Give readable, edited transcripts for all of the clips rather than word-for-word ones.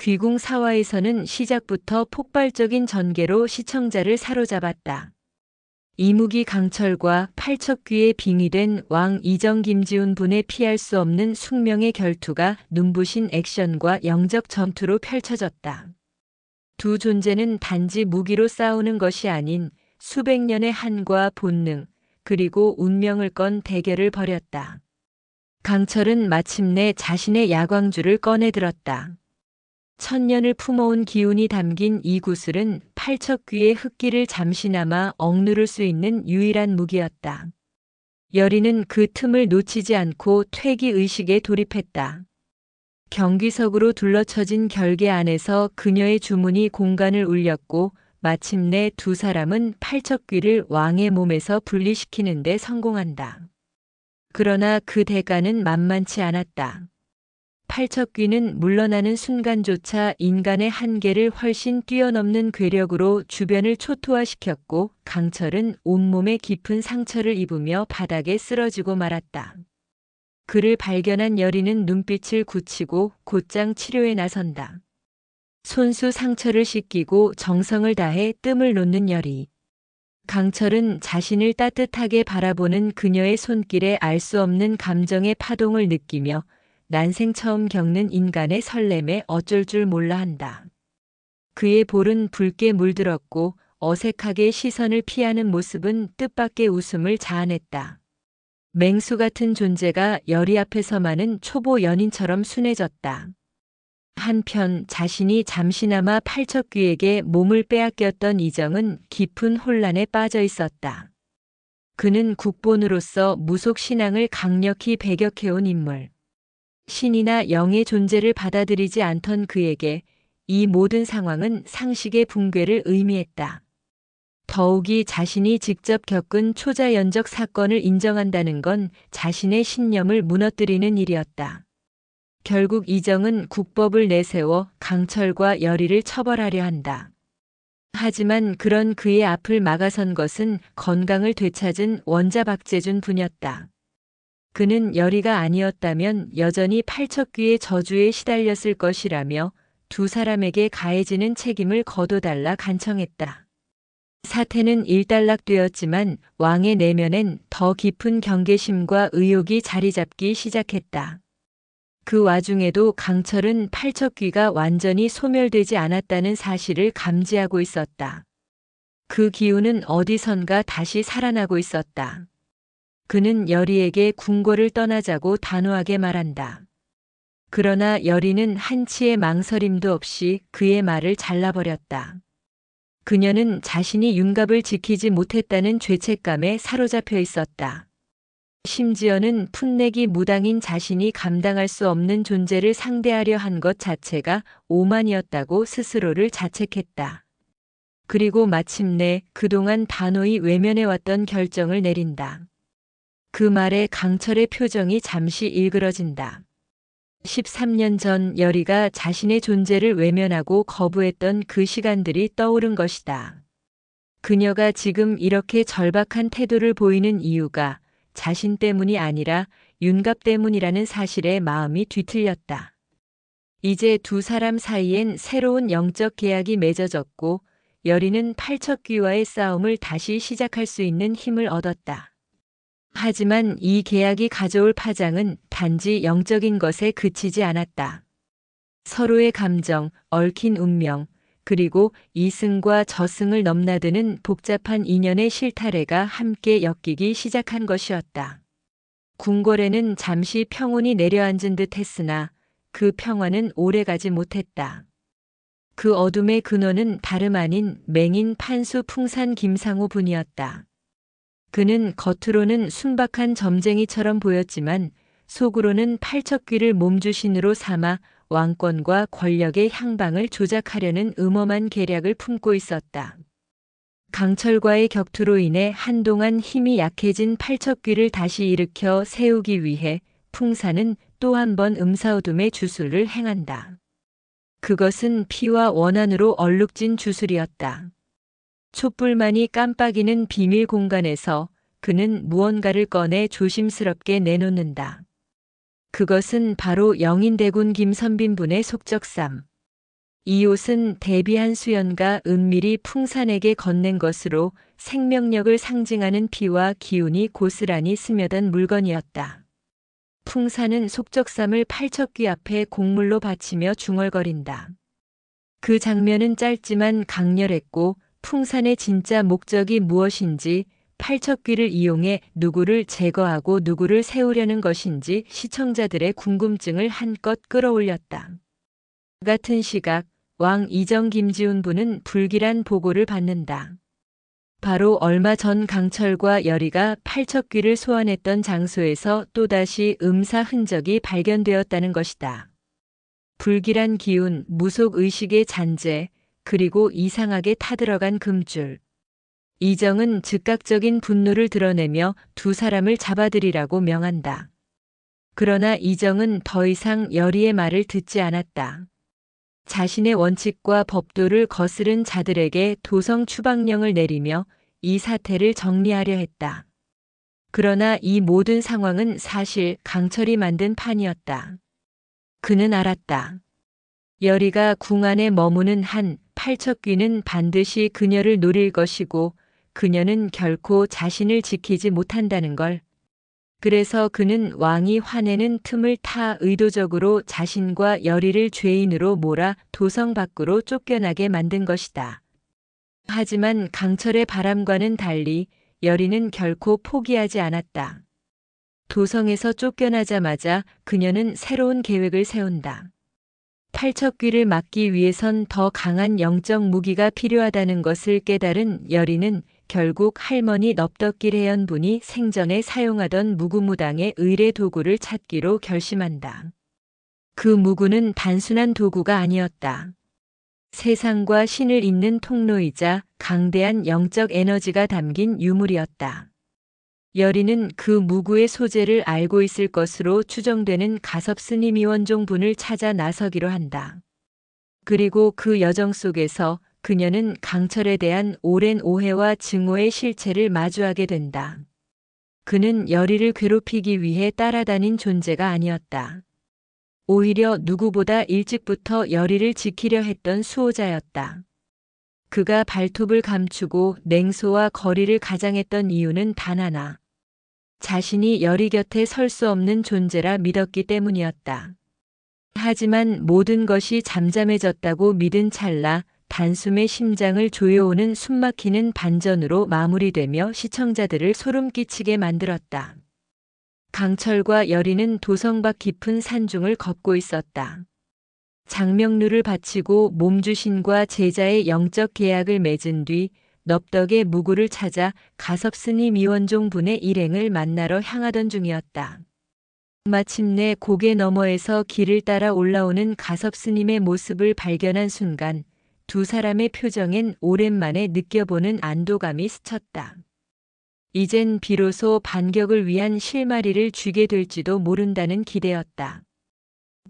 귀궁사화에서는 시작부터 폭발적인 전개로 시청자를 사로잡았다. 이무기 강철과 팔척귀에 빙의된 왕 이정 김지훈 분의 피할 수 없는 숙명의 결투가 눈부신 액션과 영적 전투로 펼쳐졌다. 두 존재는 단지 무기로 싸우는 것이 아닌 수백 년의 한과 본능, 그리고 운명을 건 대결을 벌였다. 강철은 마침내 자신의 야광줄을 꺼내들었다. 천년을 품어온 기운이 담긴 이 구슬은 팔척귀의 흙길을 잠시나마 억누를 수 있는 유일한 무기였다. 여리는 그 틈을 놓치지 않고 퇴기의식에 돌입했다. 경기석으로 둘러쳐진 결계 안에서 그녀의 주문이 공간을 울렸고 마침내 두 사람은 팔척귀를 왕의 몸에서 분리시키는 데 성공한다. 그러나 그 대가는 만만치 않았다. 팔척귀는 물러나는 순간조차 인간의 한계를 훨씬 뛰어넘는 괴력으로 주변을 초토화시켰고 강철은 온몸에 깊은 상처를 입으며 바닥에 쓰러지고 말았다. 그를 발견한 여리는 눈빛을 굳히고 곧장 치료에 나선다. 손수 상처를 씻기고 정성을 다해 뜸을 놓는 여리. 강철은 자신을 따뜻하게 바라보는 그녀의 손길에 알 수 없는 감정의 파동을 느끼며 난생 처음 겪는 인간의 설렘에 어쩔 줄 몰라 한다. 그의 볼은 붉게 물들었고 어색하게 시선을 피하는 모습은 뜻밖의 웃음을 자아냈다. 맹수 같은 존재가 여리 앞에서만은 초보 연인처럼 순해졌다. 한편 자신이 잠시나마 팔척귀에게 몸을 빼앗겼던 이정은 깊은 혼란에 빠져 있었다. 그는 국본으로서 무속 신앙을 강력히 배격해온 인물. 신이나 영의 존재를 받아들이지 않던 그에게 이 모든 상황은 상식의 붕괴를 의미했다. 더욱이 자신이 직접 겪은 초자연적 사건을 인정한다는 건 자신의 신념을 무너뜨리는 일이었다. 결국 이정은 국법을 내세워 강철과 여리를 처벌하려 한다. 하지만 그런 그의 앞을 막아선 것은 건강을 되찾은 원자 박재준 분이었다. 그는 여리가 아니었다면 여전히 팔척귀의 저주에 시달렸을 것이라며 두 사람에게 가해지는 책임을 거둬달라 간청했다. 사태는 일단락되었지만 왕의 내면엔 더 깊은 경계심과 의욕이 자리 잡기 시작했다. 그 와중에도 강철은 팔척귀가 완전히 소멸되지 않았다는 사실을 감지하고 있었다. 그 기운은 어디선가 다시 살아나고 있었다. 그는 여리에게 궁궐을 떠나자고 단호하게 말한다. 그러나 여리는 한치의 망설임도 없이 그의 말을 잘라버렸다. 그녀는 자신이 윤갑을 지키지 못했다는 죄책감에 사로잡혀 있었다. 심지어는 풋내기 무당인 자신이 감당할 수 없는 존재를 상대하려 한 것 자체가 오만이었다고 스스로를 자책했다. 그리고 마침내 그동안 단호히 외면해왔던 결정을 내린다. 그 말에 강철의 표정이 잠시 일그러진다. 13년 전 여리가 자신의 존재를 외면하고 거부했던 그 시간들이 떠오른 것이다. 그녀가 지금 이렇게 절박한 태도를 보이는 이유가 자신 때문이 아니라 윤갑 때문이라는 사실에 마음이 뒤틀렸다. 이제 두 사람 사이엔 새로운 영적 계약이 맺어졌고 여리는 팔척귀와의 싸움을 다시 시작할 수 있는 힘을 얻었다. 하지만 이 계약이 가져올 파장은 단지 영적인 것에 그치지 않았다. 서로의 감정, 얽힌 운명, 그리고 이승과 저승을 넘나드는 복잡한 인연의 실타래가 함께 엮이기 시작한 것이었다. 궁궐에는 잠시 평온이 내려앉은 듯 했으나 그 평화는 오래가지 못했다. 그 어둠의 근원은 다름 아닌 맹인 판수 풍산 김상우 분이었다. 그는 겉으로는 순박한 점쟁이처럼 보였지만 속으로는 팔척귀를 몸주신으로 삼아 왕권과 권력의 향방을 조작하려는 음험한 계략을 품고 있었다. 강철과의 격투로 인해 한동안 힘이 약해진 팔척귀를 다시 일으켜 세우기 위해 풍사는 또 한 번 음사오둠의 주술을 행한다. 그것은 피와 원한으로 얼룩진 주술이었다. 촛불만이 깜빡이는 비밀 공간에서 그는 무언가를 꺼내 조심스럽게 내놓는다. 그것은 바로 영인대군 김선빈 분의 속적삼. 이 옷은 대비한 수연과 은밀히 풍산에게 건넨 것으로 생명력을 상징하는 피와 기운이 고스란히 스며든 물건이었다. 풍산은 속적삼을 팔척귀 앞에 곡물로 바치며 중얼거린다. 그 장면은 짧지만 강렬했고 풍산의 진짜 목적이 무엇인지, 팔척귀를 이용해 누구를 제거하고 누구를 세우려는 것인지 시청자들의 궁금증을 한껏 끌어올렸다. 같은 시각 왕 이정 김지훈 부는 불길한 보고를 받는다. 바로 얼마 전 강철과 열이가 팔척귀를 소환했던 장소에서 또다시 음사 흔적이 발견되었다는 것이다. 불길한 기운, 무속의식의 잔재, 그리고 이상하게 타들어간 금줄. 이정은 즉각적인 분노를 드러내며 두 사람을 잡아들이라고 명한다. 그러나 이정은 더 이상 열이의 말을 듣지 않았다. 자신의 원칙과 법도를 거스른 자들에게 도성 추방령을 내리며 이 사태를 정리하려 했다. 그러나 이 모든 상황은 사실 강철이 만든 판이었다. 그는 알았다. 열이가 궁 안에 머무는 한, 팔척귀는 반드시 그녀를 노릴 것이고 그녀는 결코 자신을 지키지 못한다는 걸. 그래서 그는 왕이 화내는 틈을 타 의도적으로 자신과 열이를 죄인으로 몰아 도성 밖으로 쫓겨나게 만든 것이다. 하지만 강철의 바람과는 달리 열이는 결코 포기하지 않았다. 도성에서 쫓겨나자마자 그녀는 새로운 계획을 세운다. 팔척귀를 막기 위해선 더 강한 영적 무기가 필요하다는 것을 깨달은 열이는 결국 할머니 넙덕길 해연분이 생전에 사용하던 무구무당의 의뢰 도구를 찾기로 결심한다. 그 무구는 단순한 도구가 아니었다. 세상과 신을 잇는 통로이자 강대한 영적 에너지가 담긴 유물이었다. 열이는 그 무구의 소재를 알고 있을 것으로 추정되는 가섭스님 이원종분을 찾아 나서기로 한다. 그리고 그 여정 속에서 그녀는 강철에 대한 오랜 오해와 증오의 실체를 마주하게 된다. 그는 열이를 괴롭히기 위해 따라다닌 존재가 아니었다. 오히려 누구보다 일찍부터 열이를 지키려 했던 수호자였다. 그가 발톱을 감추고 냉소와 거리를 가장했던 이유는 단 하나. 자신이 열이 곁에 설 수 없는 존재라 믿었기 때문이었다. 하지만 모든 것이 잠잠해졌다고 믿은 찰나 단숨에 심장을 조여오는 숨막히는 반전으로 마무리되며 시청자들을 소름 끼치게 만들었다. 강철과 열이는 도성 밖 깊은 산중을 걷고 있었다. 장명루를 바치고 몸주신과 제자의 영적 계약을 맺은 뒤 넙덕의 무구를 찾아 가섭스님 이원종 분의 일행을 만나러 향하던 중이었다. 마침내 고개 너머에서 길을 따라 올라오는 가섭스님의 모습을 발견한 순간 두 사람의 표정엔 오랜만에 느껴보는 안도감이 스쳤다. 이젠 비로소 반격을 위한 실마리를 쥐게 될지도 모른다는 기대였다.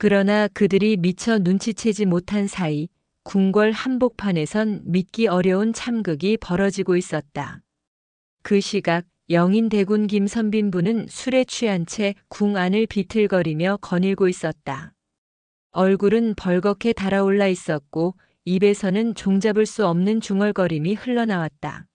그러나 그들이 미처 눈치채지 못한 사이 궁궐 한복판에선 믿기 어려운 참극이 벌어지고 있었다. 그 시각 영인대군 김선빈부는 술에 취한 채 궁 안을 비틀거리며 거닐고 있었다. 얼굴은 벌겋게 달아올라 있었고 입에서는 종잡을 수 없는 중얼거림이 흘러나왔다.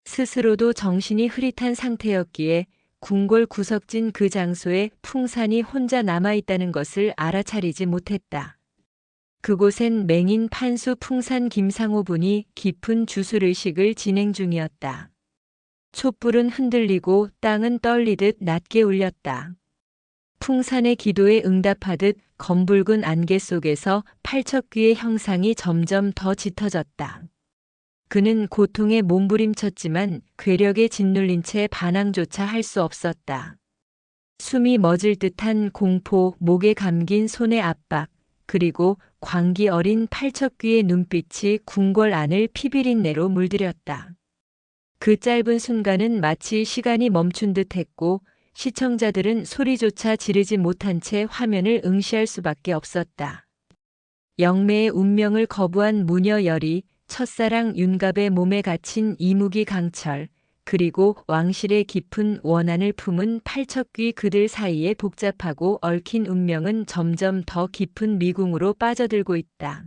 스스로도 정신이 흐릿한 상태였기에 궁궐 구석진 그 장소에 풍산이 혼자 남아있다는 것을 알아차리지 못했다. 그곳엔 맹인 판수 풍산 김상호 분이 깊은 주술의식을 진행 중이었다. 촛불은 흔들리고 땅은 떨리듯 낮게 울렸다. 풍산의 기도에 응답하듯 검붉은 안개 속에서 팔척귀의 형상이 점점 더 짙어졌다. 그는 고통에 몸부림쳤지만 괴력에 짓눌린 채 반항조차 할 수 없었다. 숨이 멎을 듯한 공포, 목에 감긴 손의 압박, 그리고 광기 어린 팔척귀의 눈빛이 궁궐 안을 피비린내로 물들였다. 그 짧은 순간은 마치 시간이 멈춘 듯 했고 시청자들은 소리조차 지르지 못한 채 화면을 응시할 수밖에 없었다. 영매의 운명을 거부한 무녀 열이, 첫사랑 윤갑의 몸에 갇힌 이무기 강철, 그리고 왕실의 깊은 원한을 품은 팔척귀 그들 사이에 복잡하고 얽힌 운명은 점점 더 깊은 미궁으로 빠져들고 있다.